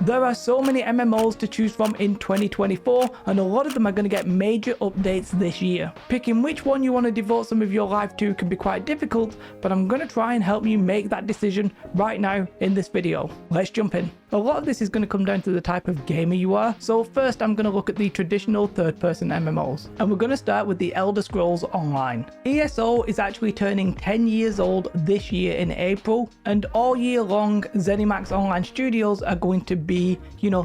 There are so many MMOs to choose from in 2024, and a lot of them are going to get major updates this year. Picking which one you want to devote some of your life to can be quite difficult, but I'm going to try and help you make that decision right now in this video. Let's jump in. A lot of this is going to come down to the type of gamer you are, so first I'm going to look at the traditional third-person MMOs, and we're going to start with the Elder Scrolls Online. ESO is actually turning 10 years old this year in April, and all year long ZeniMax Online Studios are going to be,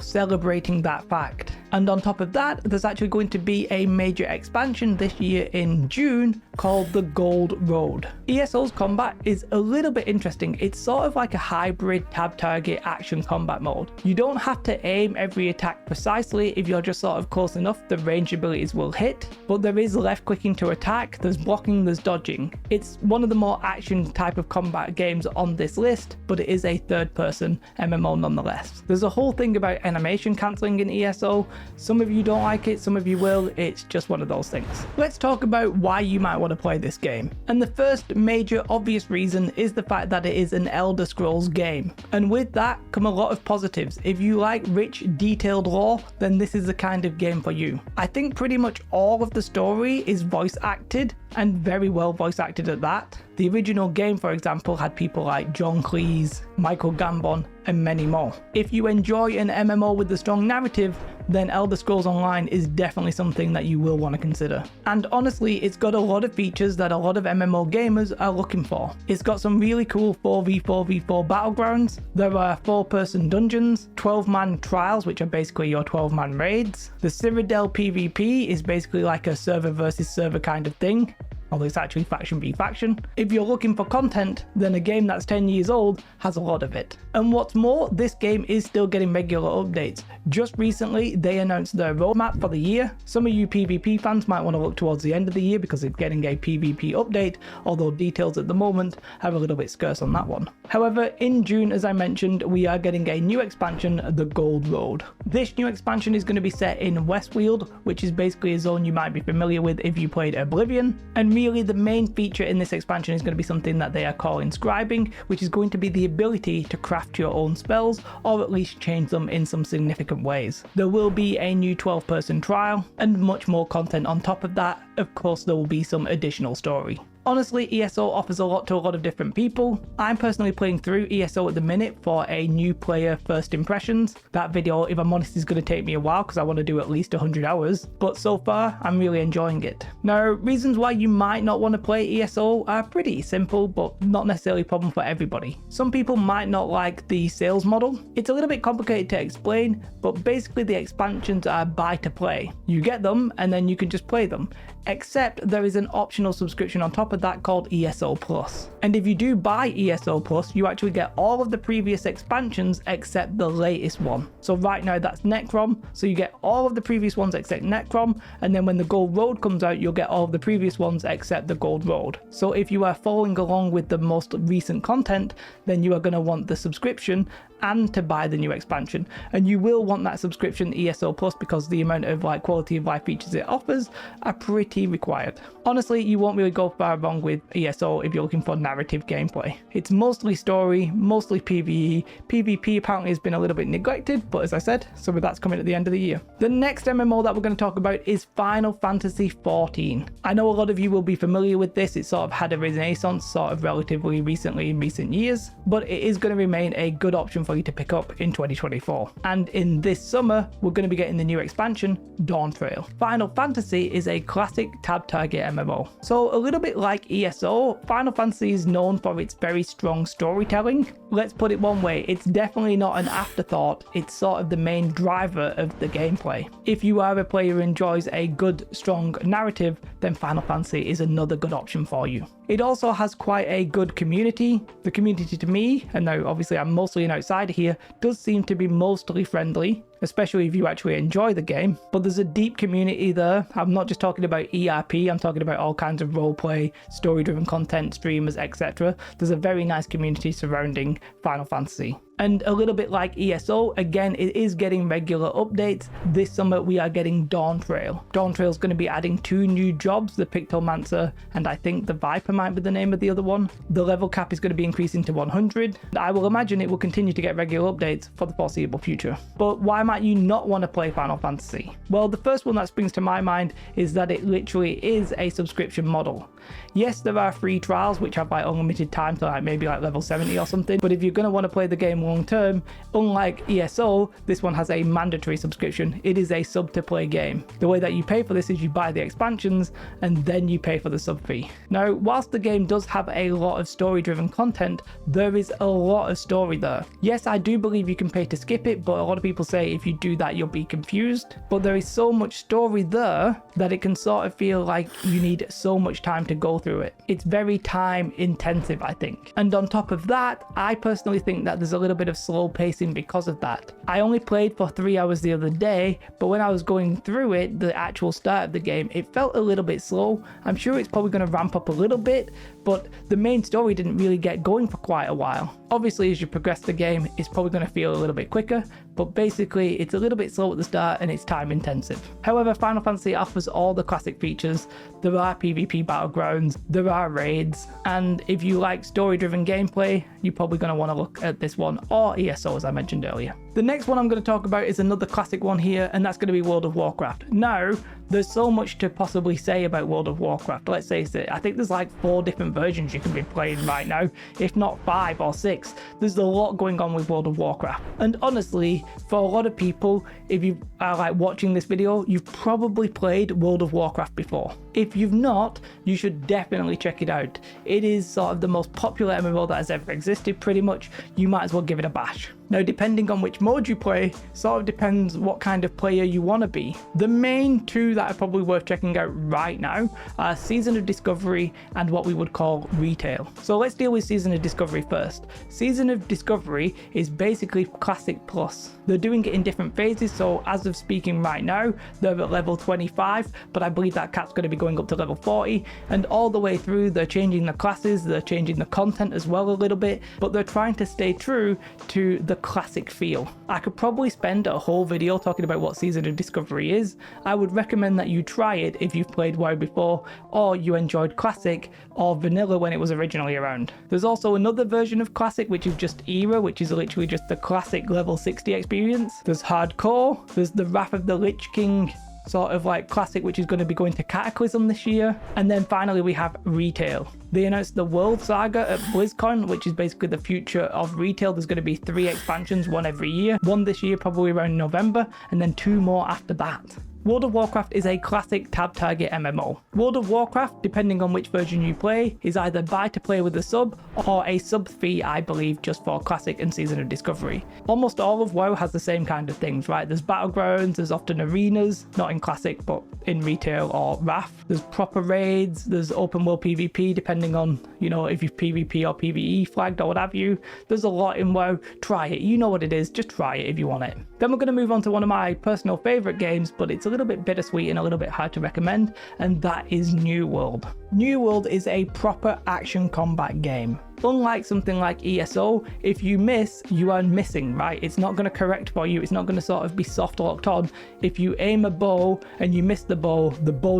celebrating that fact. And on top of that, there's actually going to be a major expansion this year in June called the Gold Road. ESO's combat is a little bit interesting. It's sort of like a hybrid tab target action combat mode. You don't have to aim every attack precisely. If you're just sort of close enough, the range abilities will hit, but there is left clicking to attack, there's blocking, there's dodging. It's one of the more action type of combat games on this list, but it is a third person MMO nonetheless. There's a whole thing about animation cancelling in ESO. Some of you don't like it, some of you will. It's just one of those things. Let's talk about why you might want to play this game. And the first major obvious reason is the fact that it is an Elder Scrolls game. And with that come a lot of positives. If you like rich, detailed lore, then this is the kind of game for you. I think pretty much all of the story is voice acted, and very well voice acted at that. The original game, for example, had people like John Cleese, Michael Gambon, and many more. If you enjoy an MMO with a strong narrative, then Elder Scrolls Online is definitely something that you will want to consider. And honestly, it's got a lot of features that a lot of MMO gamers are looking for. It's got some really cool 4v4v4 battlegrounds. There are 4-person dungeons, 12-man trials, which are basically your 12-man raids. The Cyrodiil PvP is basically like a server versus server kind of thing, although it's actually faction v faction. If you're looking for content, then a game that's 10 years old has a lot of it. And what's more, this game is still getting regular updates. Just recently, they announced their roadmap for the year. Some of you PvP fans might want to look towards the end of the year because it's getting a PvP update, although details at the moment are a little bit scarce on that one. However, in June, as I mentioned, we are getting a new expansion, the Gold Road. This new expansion is going to be set in Westfield, which is basically a zone you might be familiar with if you played Oblivion. And really the main feature in this expansion is going to be something that they are calling scribing, which is going to be the ability to craft your own spells, or at least change them in some significant ways. There will be a new 12-person trial, and much more content on top of that. Of course, there will be some additional story. Honestly, ESO offers a lot to a lot of different people. I'm personally playing through ESO at the minute for a new player first impressions. That video, if I'm honest, is going to take me a while because I want to do at least 100 hours, but so far I'm really enjoying it. Now, reasons why you might not want to play ESO are pretty simple, but not necessarily a problem for everybody. Some people might not like the sales model. It's a little bit complicated to explain, but basically the expansions are buy to play. You get them and then you can just play them, except there is an optional subscription on top of that called ESO Plus. And if you do buy ESO Plus, you actually get all of the previous expansions except the latest one. So right now that's Necrom, so you get all of the previous ones except Necrom, and then when the Gold Road comes out, you'll get all of the previous ones except the Gold Road. So if you are following along with the most recent content, then you are going to want the subscription and to buy the new expansion. And you will want that subscription ESO Plus because the amount of quality of life features it offers are pretty required. Honestly, you won't really go far wrong with ESO if you're looking for narrative gameplay. It's mostly story, mostly PvE. PvP apparently has been a little bit neglected, but as I said, some of that's coming at the end of the year. The next MMO that we're going to talk about is Final Fantasy XIV. I know a lot of you will be familiar with this. It sort of had a renaissance sort of relatively recently in recent years, but it is going to remain a good option for you to pick up in 2024. And in this summer, we're going to be getting the new expansion, Dawn Trail. Final Fantasy is a classic tab target MMO. So a little bit like ESO, Final Fantasy is known for its very strong storytelling. Let's put it one way, it's definitely not an afterthought, it's sort of the main driver of the gameplay. If you are a player who enjoys a good, strong narrative, then Final Fantasy is another good option for you. It also has quite a good community. The community to me, and now obviously I'm mostly an outsider here, does seem to be mostly friendly, especially if you actually enjoy the game. But there's a deep community there. I'm not just talking about ERP, I'm talking about all kinds of roleplay, story-driven content, streamers, etc. There's a very nice community surrounding Final Fantasy. And a little bit like ESO, again, it is getting regular updates. This summer, we are getting Dawn Trail. Dawn Trail is going to be adding 2 new jobs, the Pictomancer and I think the Vipermancer. might be the name of the other one. The level cap is going to be increasing to 100. I will imagine it will continue to get regular updates for the foreseeable future. But why might you not want to play Final Fantasy? Well, the first one that springs to my mind is that it literally is a subscription model. Yes, there are free trials which have like unlimited time to like maybe like level 70 or something, but if you're going to want to play the game long term, unlike ESO, this one has a mandatory subscription. It is a sub to play game. The way that you pay for this is you buy the expansions and then you pay for the sub fee. Now, whilst the game does have a lot of story driven content, there is a lot of story there. Yes, I do believe you can pay to skip it, but a lot of people say if you do that you'll be confused. But there is so much story there that it can sort of feel like you need so much time to go through it. It's very time intensive, I think. And on top of that, I personally think that there's a little bit of slow pacing because of that. I only played for 3 hours the other day, but when I was going through it, the actual start of the game, it felt a little bit slow. I'm sure it's probably going to ramp up a little bit, but the main story didn't really get going for quite a while. Obviously, as you progress the game, it's probably going to feel a little bit quicker, but basically it's a little bit slow at the start and it's time intensive. However, Final Fantasy offers all the classic features. There are PvP battlegrounds, there are raids, and if you like story-driven gameplay, you're probably going to want to look at this one, or ESO as I mentioned earlier. The next one I'm going to talk about is another classic one here, and that's going to be World of Warcraft. Now, there's so much to possibly say about World of Warcraft. Let's face it, I think there's like 4 different versions you can be playing right now, if not 5 or 6. There's a lot going on with World of Warcraft. And honestly, for a lot of people, if you are like watching this video, you've probably played World of Warcraft before. If you've not, you should definitely check it out. It is sort of the most popular MMO that has ever existed, pretty much. You might as well give it a bash. Now, depending on which mode you play, sort of depends what kind of player you want to be. The main 2 that are probably worth checking out right now are Season of Discovery and what we would call Retail. So let's deal with Season of Discovery first. Season of Discovery is basically Classic Plus. They're doing it in different phases, so as of speaking right now, they're at level 25, but I believe that cap's going to be going up to level 40, and all the way through they're changing the classes, they're changing the content as well a little bit, but they're trying to stay true to the classic feel. I could probably spend a whole video talking about what Season of Discovery is. I would recommend that you try it if you've played WoW before, or you enjoyed Classic or Vanilla when it was originally around. There's also another version of Classic which is just Era, which is literally just the classic level 60 experience. There's Hardcore, there's the Wrath of the Lich King sort of like classic, which is going to be going to Cataclysm this year. And then finally we have Retail. They announced the World Saga at BlizzCon, which is basically the future of retail. There's going to be 3 expansions, 1 every year, 1 this year probably around November, and then 2 more after that. World of Warcraft is a classic tab target MMO. World of Warcraft, depending on which version you play, is either buy to play with a sub or a sub fee, I believe, just for Classic and Season of Discovery. Almost all of WoW has the same kind of things, right? There's battlegrounds, there's often arenas, not in Classic, but in Retail or Wrath. There's proper raids, there's open world PvP, depending on, you know, if you've PvP or PvE flagged or what have you. There's a lot in WoW. Try it. You know what it is. Just try it if you want it. Then we're going to move on to one of my personal favorite games, but it's a little bit bittersweet and a little bit hard to recommend, and that is New World. New World is a proper action combat game. Unlike something like ESO, if you miss, you are missing, right? It's not going to correct for you. It's not going to sort of be soft locked on. If you aim a bow and you miss the bow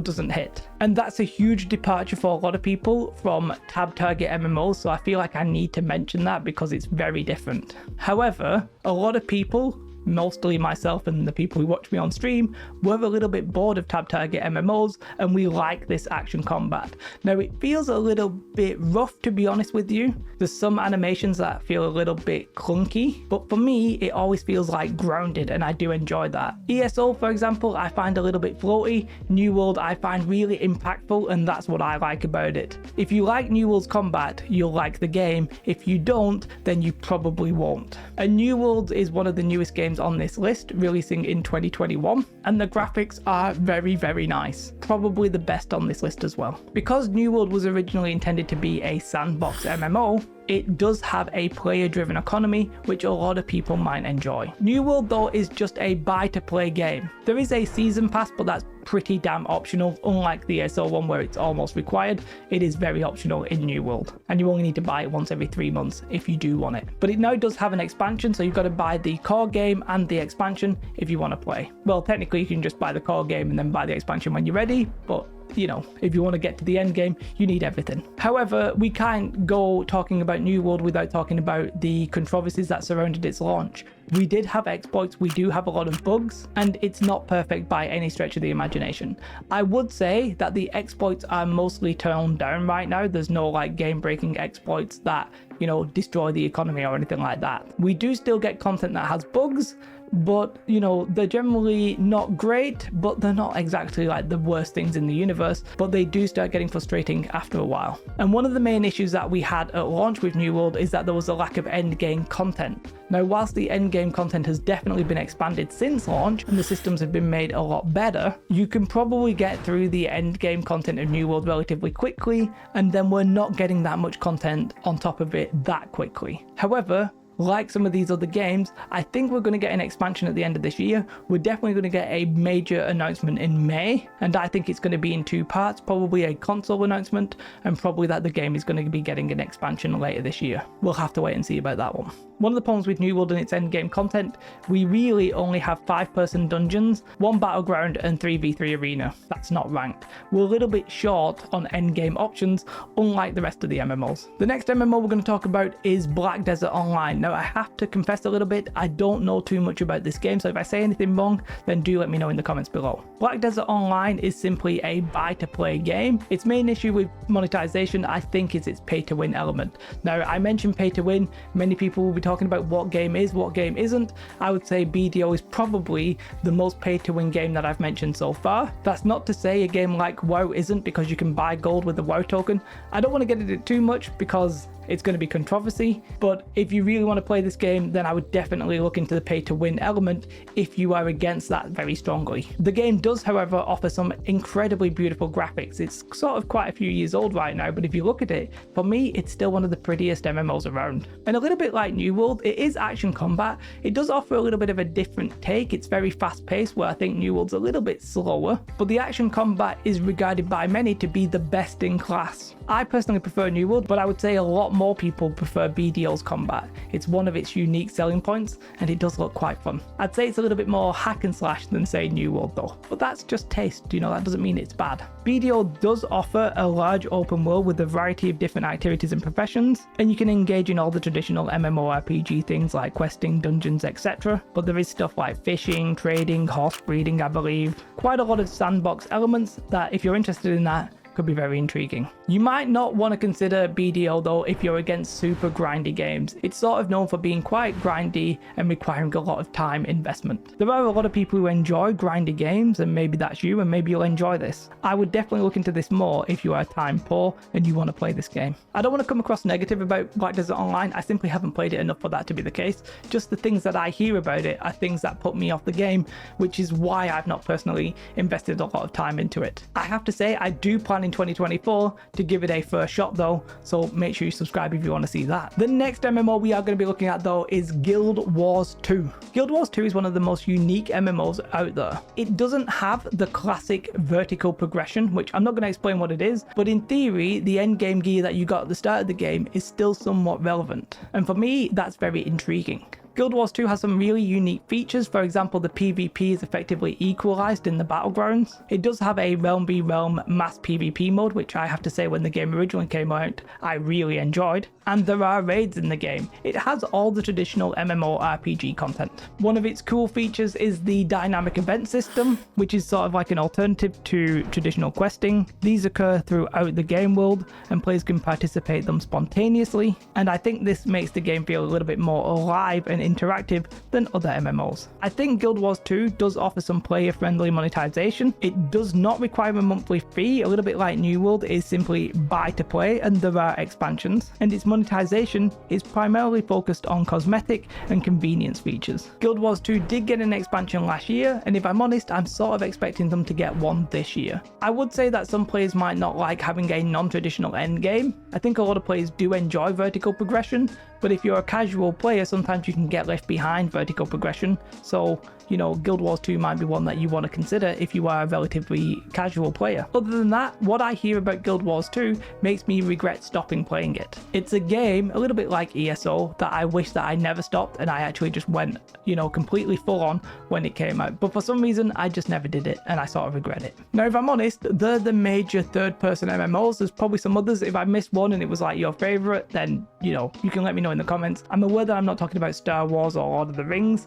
doesn't hit. And that's a huge departure for a lot of people from tab target MMOs, so I feel like I need to mention that because it's very different. However, a lot of people, mostly myself and the people who watch me on stream, were a little bit bored of tab target MMOs, and we like this action combat. Now, it feels a little bit rough, to be honest with you. There's some animations that feel a little bit clunky, but for me it always feels like grounded, and I do enjoy that. ESO, for example, I find a little bit floaty. New World I find really impactful, and that's what I like about it. If you like New World's combat, you'll like the game. If you don't, then you probably won't. And New World is one of the newest games on this list, releasing in 2021, and the graphics are very, very nice. Probably the best on this list as well. Because New World was originally intended to be a sandbox MMO, it does have a player-driven economy, which a lot of people might enjoy. New World, though, is just a buy-to-play game. There is a season pass, but that's pretty damn optional. Unlike the ESO one where it's almost required, it is very optional in New World, and you only need to buy it once every 3 months if you do want it. But it now does have an expansion, so you've got to buy the core game and the expansion if you want to play. Well, technically you can just buy the core game and then buy the expansion when you're ready, but you know, if you want to get to the end game, you need everything. However, we can't go talking about New World without talking about the controversies that surrounded its launch. We did have exploits, we do have a lot of bugs, and it's not perfect by any stretch of the imagination. I would say that the exploits are mostly toned down right now. There's no like game-breaking exploits that, you know, destroy the economy or anything like that. We do still get content that has bugs, but you know, they're generally not great, but they're not exactly like the worst things in the universe, but they do start getting frustrating after a while. And one of the main issues that we had at launch with New World is that there was a lack of end game content. Now, whilst the end game content has definitely been expanded since launch and the systems have been made a lot better, you can probably get through the end game content of New World relatively quickly, and then we're not getting that much content on top of it that quickly. However, like some of these other games, I think we're going to get an expansion at the end of this year. We're definitely going to get a major announcement in May, and I think it's going to be in 2 parts, probably a console announcement, and probably that the game is going to be getting an expansion later this year. We'll have to wait and see about that one. One of the problems with New World and its endgame content, we really only have 5-person dungeons, 1 battleground and 3v3 arena. That's not ranked. We're a little bit short on endgame options, unlike the rest of the MMOs. The next MMO we're going to talk about is Black Desert Online. Now, I have to confess a little bit, I don't know too much about this game, so if I say anything wrong, then do let me know in the comments below. Black Desert Online is simply a buy-to-play game. Its main issue with monetization, I think, is its pay-to-win element. Now, I mentioned pay-to-win, many people will be talking about what game is, what game isn't. I would say BDO is probably the most pay-to-win game that I've mentioned so far. That's not to say a game like WoW isn't, because you can buy gold with the WoW token. I don't want to get into it too much because it's going to be controversy, but if you really want to play this game, then I would definitely look into the pay to win element if you are against that very strongly. The game does, however, offer some incredibly beautiful graphics. It's sort of quite a few years old right now, but if you look at it, for me, it's still one of the prettiest MMOs around. And a little bit like New World, it is action combat. It does offer a little bit of a different take. It's very fast paced, where I think New World's a little bit slower, but the action combat is regarded by many to be the best in class. I personally prefer New World, but I would say a lot more people prefer BDO's combat. It's one of its unique selling points, and it does look quite fun. I'd say it's a little bit more hack and slash than, say, New World though, but that's just taste, you know, that doesn't mean it's bad. BDO does offer a large open world with a variety of different activities and professions, and you can engage in all the traditional MMORPG things like questing, dungeons, etc. But there is stuff like fishing, trading, horse breeding, I believe. Quite a lot of sandbox elements that, if you're interested in that, could be very intriguing. You might not want to consider BDO though if you're against super grindy games. It's sort of known for being quite grindy and requiring a lot of time investment. There are a lot of people who enjoy grindy games, and maybe that's you, and maybe you'll enjoy this. I would definitely look into this more if you are time poor and you want to play this game. I don't want to come across negative about Black Desert Online. I simply haven't played it enough for that to be the case. Just the things that I hear about it are things that put me off the game, which is why I've not personally invested a lot of time into it. I have to say, I do plan in 2024 to give it a first shot though, so make sure you subscribe if you want to see that. The next MMO we are going to be looking at though is Guild Wars 2. Guild Wars 2 is one of the most unique MMOs out there. It doesn't have the classic vertical progression, which I'm not going to explain what it is, but in theory the end game gear that you got at the start of the game is still somewhat relevant, and for me that's very intriguing. Guild Wars 2 has some really unique features. For example, the PvP is effectively equalized in the battlegrounds. It does have a realm v realm mass PvP mode, which I have to say when the game originally came out, I really enjoyed. And there are raids in the game. It has all the traditional MMORPG content. One of its cool features is the dynamic event system, which is sort of like an alternative to traditional questing. These occur throughout the game world, and players can participate them spontaneously. And I think this makes the game feel a little bit more alive and interactive than other MMOs. I think Guild Wars 2 does offer some player-friendly monetization. It does not require a monthly fee, a little bit like New World is simply buy to play, and there are expansions, and its monetization is primarily focused on cosmetic and convenience features. Guild Wars 2 did get an expansion last year, and if I'm honest, I'm sort of expecting them to get one this year. I would say that some players might not like having a non-traditional endgame. I think a lot of players do enjoy vertical progression, But if you're a casual player, sometimes you can get left behind vertical progression. So, you know, Guild Wars 2 might be one that you want to consider if you are a relatively casual player. Other than that, what I hear about Guild Wars 2 makes me regret stopping playing it. It's a game, a little bit like ESO, that I wish that I never stopped and I actually just went, you know, completely full on when it came out. But for some reason, I just never did it and I sort of regret it. Now, if I'm honest, they're the major third-person MMOs. There's probably some others. If I missed one and it was like your favorite, then, you know, you can let me know in the comments. I'm aware that I'm not talking about Star Wars or Lord of the Rings.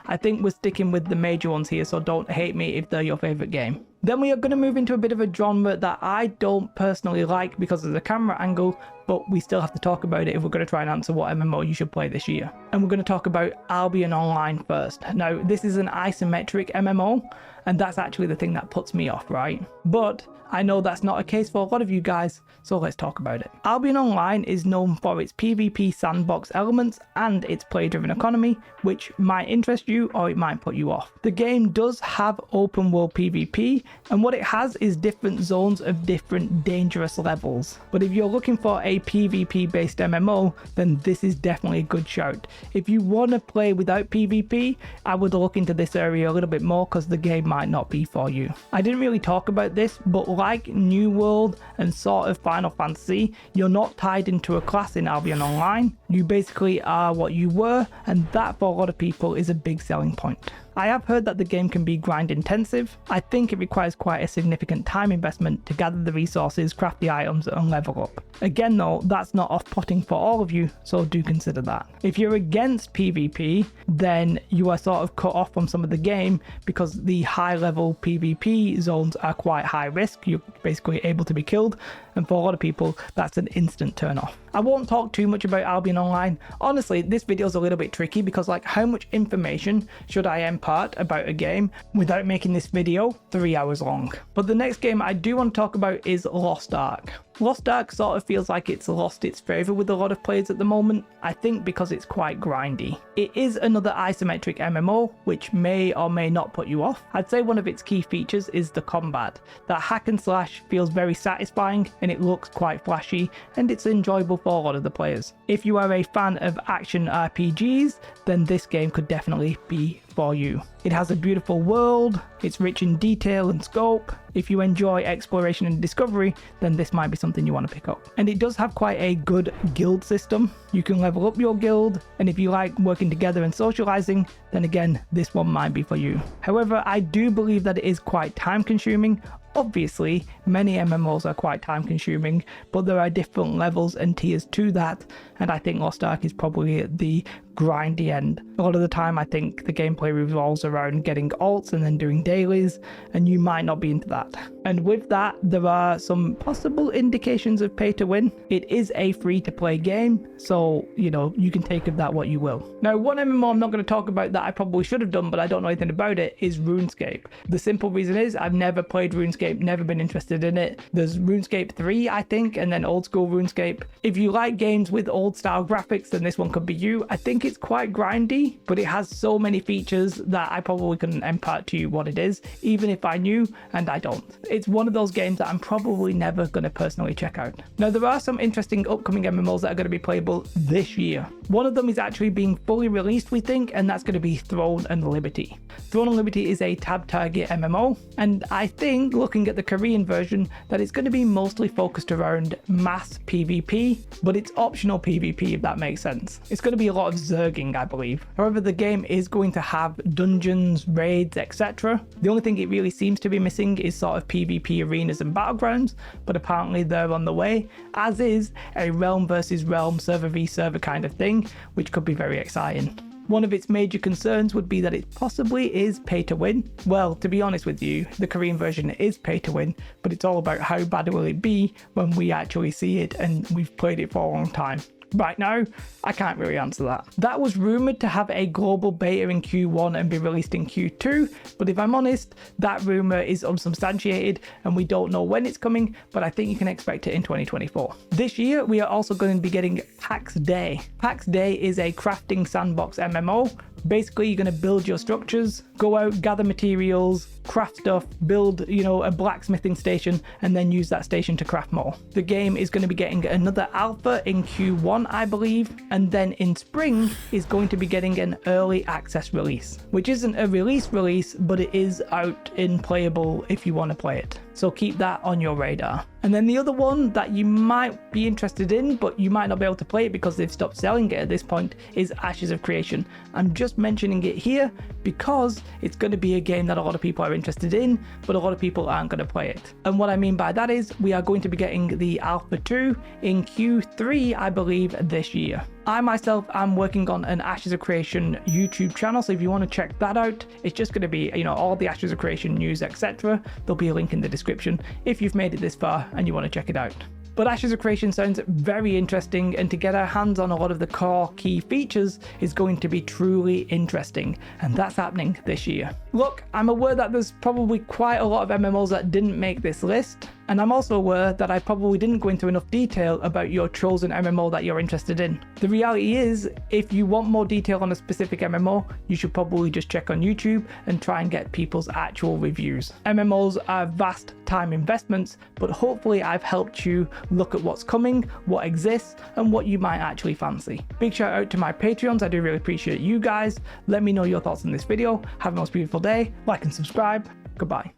I think we're sticking with the major ones here, so don't hate me if they're your favorite game. Then we are going to move into a bit of a genre that I don't personally like because of the camera angle, but we still have to talk about it if we're going to try and answer what MMO you should play this year. And we're going to talk about Albion Online first. Now, this is an isometric MMO, and that's actually the thing that puts me off, right? But I know that's not a case for a lot of you guys, so let's talk about it. Albion Online is known for its PvP sandbox elements and its player-driven economy, which might interest you or it might put you off. The game does have open world PvP, and what it has is different zones of different dangerous levels. But if you're looking for a PvP based MMO, then this is definitely a good shout. If you want to play without PvP, I would look into this area a little bit more because the game might not be for you. I didn't really talk about this, but like New World and sort of Final Fantasy, you're not tied into a class in Albion Online. You basically are what you were, and that for a lot of people is a big selling point. I have heard that the game can be grind intensive. I think it requires quite a significant time investment to gather the resources, craft the items and level up. Again though, that's not off-putting for all of you, so do consider that. If you're against PvP, then you are sort of cut off from some of the game because the high level PvP zones are quite high risk. You're basically able to be killed, and for a lot of people that's an instant turn off. I won't talk too much about Albion Online. Honestly, this video is a little bit tricky because like how much information should I impart about a game without making this video 3 hours long? But the next game I do want to talk about is Lost Ark. Lost Ark sort of feels like it's lost its favour with a lot of players at the moment, I think because it's quite grindy. It is another isometric MMO, which may or may not put you off. I'd say one of its key features is the combat. That hack and slash feels very satisfying and it looks quite flashy and it's enjoyable for a lot of the players. If you are a fan of action RPGs, then this game could definitely be for you. It has a beautiful world, it's rich in detail and scope. If you enjoy exploration and discovery, then this might be something you want to pick up. And it does have quite a good guild system. You can level up your guild, and if you like working together and socializing, then again, this one might be for you. However, I do believe that it is quite time consuming. Obviously, many MMOs are quite time consuming, but there are different levels and tiers to that, and I think Lost Ark is probably at the grindy end. A lot of the time I think the gameplay revolves around getting alts and then doing dailies, and you might not be into that. And with that, there are some possible indications of pay to win. It is a free to play game, so you know, you can take of that what you will. Now, one MMO I'm not going to talk about that I probably should have done, but I don't know anything about it, is RuneScape. The simple reason is I've never played RuneScape, never been interested in it. There's RuneScape 3, I think, and then old school RuneScape. If you like games with old style graphics, then this one could be you. I think it's quite grindy, but it has so many features that I probably couldn't impart to you what it is, even if I knew, and I don't. It's one of those games that I'm probably never going to personally check out. Now, there are some interesting upcoming MMOs that are going to be playable this year. One of them is actually being fully released, we think, and that's going to be Throne and Liberty. Throne and Liberty is a tab target MMO, and I think, looking at the Korean version, that it's going to be mostly focused around mass PvP, but it's optional PvP, if that makes sense. It's going to be a lot of zerging, I believe. However, the game is going to have dungeons, raids, etc. The only thing it really seems to be missing is sort of PvP arenas and battlegrounds, but apparently they're on the way, as is a realm versus realm, server v server kind of thing, which could be very exciting. One of its major concerns would be that it possibly is pay to win. Well, to be honest with you, the Korean version is pay to win, but it's all about how bad will it be when we actually see it and we've played it for a long time. Right now, I can't really answer that. That was rumoured to have a global beta in Q1 and be released in Q2, but if I'm honest, that rumour is unsubstantiated and we don't know when it's coming, but I think you can expect it in 2024. This year, we are also going to be getting PAX Day. PAX Day is a crafting sandbox MMO Basically, you're going to build your structures, go out, gather materials, craft stuff, build, a blacksmithing station, and then use that station to craft more. The game is going to be getting another alpha in Q1, I believe, and then in spring is going to be getting an early access release, which isn't a release, but it is out in playable if you want to play it. So keep that on your radar. And then the other one that you might be interested in, but you might not be able to play it because they've stopped selling it at this point, is Ashes of Creation. I'm just mentioning it here because it's going to be a game that a lot of people are interested in, but a lot of people aren't going to play it. And what I mean by that is we are going to be getting the Alpha 2 in Q3, I believe, this year. I myself am working on an Ashes of Creation YouTube channel, so if you want to check that out, it's just going to be, all the Ashes of Creation news, etc. There'll be a link in the description if you've made it this far and you want to check it out. But Ashes of Creation sounds very interesting, and to get our hands on a lot of the core key features is going to be truly interesting, and that's happening this year. Look, I'm aware that there's probably quite a lot of MMOs that didn't make this list, and I'm also aware that I probably didn't go into enough detail about your chosen MMO that you're interested in. The reality is, if you want more detail on a specific MMO, you should probably just check on YouTube and try and get people's actual reviews. MMOs are vast time investments, but hopefully I've helped you look at what's coming, what exists, and what you might actually fancy. Big shout out to my Patreons, I do really appreciate you guys. Let me know your thoughts on this video. Have a most beautiful day, like and subscribe. Goodbye.